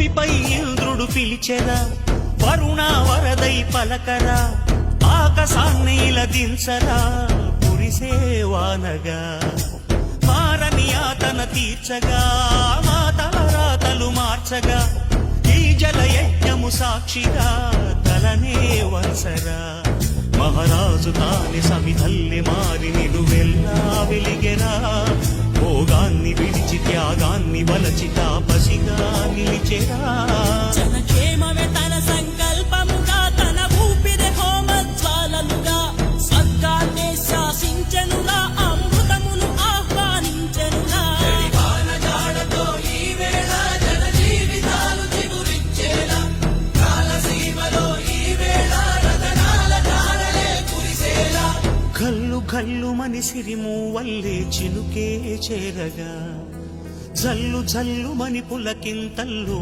భూమిపై ఇంద్రుడు పిలిచెరా, వరుణ వరదై పలకరా, ఆకాశాన్ని దించరా కురిసేవానగా. మారని ఆతన తీర్చగా, మాతల రాతలు మార్చగా, ఈ జలయజ్ఞము సాక్షిగా తలనే వంచరా. మహారాజు తాని సమిధల్లి మారి నిలువెల్లా వెలిగెరా, భోగాన్ని విడిచి త్యాగాన్ని వలచి తాపసిగా నిలిచెరా. జనక్షేమమే తన సంకల్పముగా, తన ఊపిరి హోమజ్వాలలుగా, స్వర్గాన్నే శాసించెనురా, అమృతమును ఆహ్వానించెనురా. కల్లు కల్లు మని సిరిము వల్లే చినుకే చేరగా, జల్లు జల్లు మని పులకింతల్లు